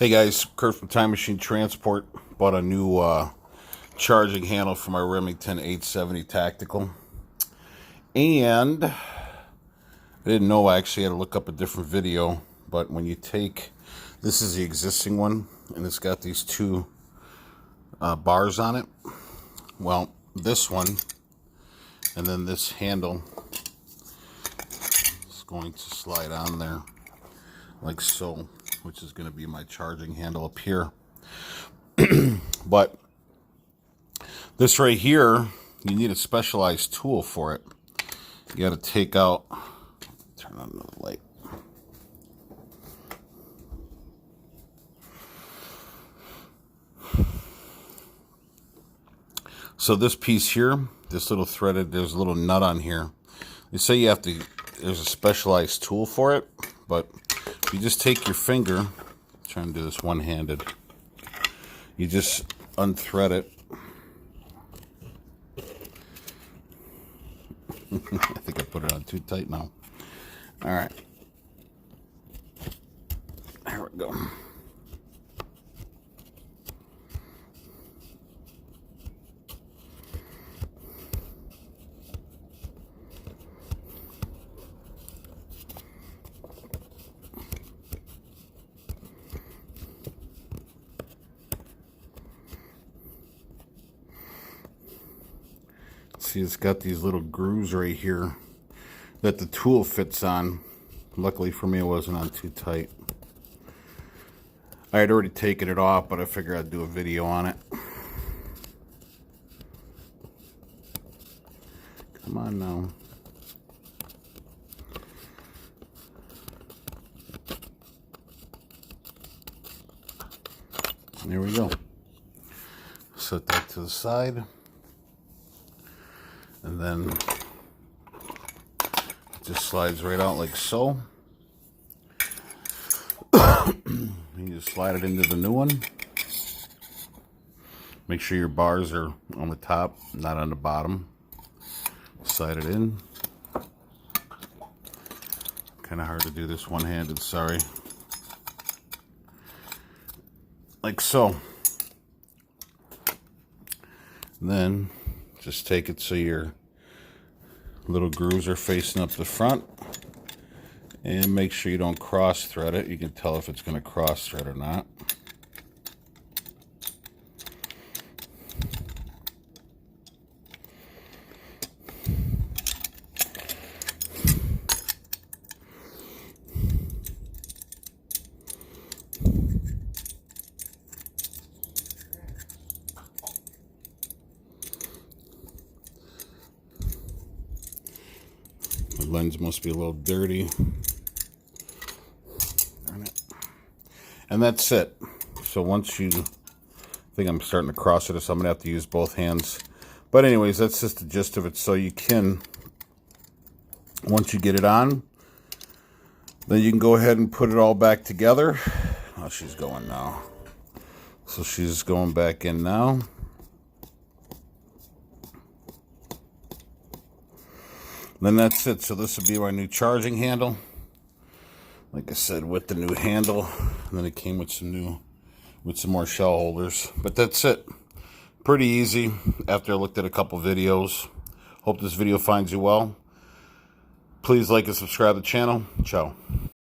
Hey guys, Kurt from Time Machine Transport. Bought a new charging handle for my Remington 870 Tacticle. And I didn't know, I actually had to look up a different video. But when you take, this is the existing one, and it's got these two bars on it. Well, this one, and then this handle is going to slide on there like so, which is going to be my charging handle up here. But this right here, you need a specialized tool for it. You got to take out, turn on the light. So this piece here, this little threaded, there's a little nut on here. They say you have to, there's a specialized tool for it, but you just take your finger, I'm trying to do this one-handed, you just unthread it. I think I put it on too tight now. All right, there we go. See, it's got these little grooves right here that the tool fits on. Luckily for me, it wasn't on too tight. I had already taken it off, but I figured I'd do a video on it. Come on now. There we go. Set that to the side. And then it just slides right out like so. You just slide it into the new one. Make sure your bars are on the top, not on the bottom. Slide it in. Kind of hard to do this one-handed, sorry. Like so. And then just take it so your little grooves are facing up the front, and make sure you don't cross thread it. You can tell if it's going to cross thread or not. The lens must be a little dirty. Darn it. And that's it. So once you, I think I'm starting to cross it, so I'm going to have to use both hands. But anyways, that's just the gist of it. So you can, once you get it on, then you can go ahead and put it all back together. Oh, she's going now. So she's going back in now. Then that's it. So this will be our new charging handle. Like I said, with the new handle. And then it came with some more shell holders. But that's it. Pretty easy after I looked at a couple videos. Hope this video finds you well. Please like and subscribe to the channel. Ciao.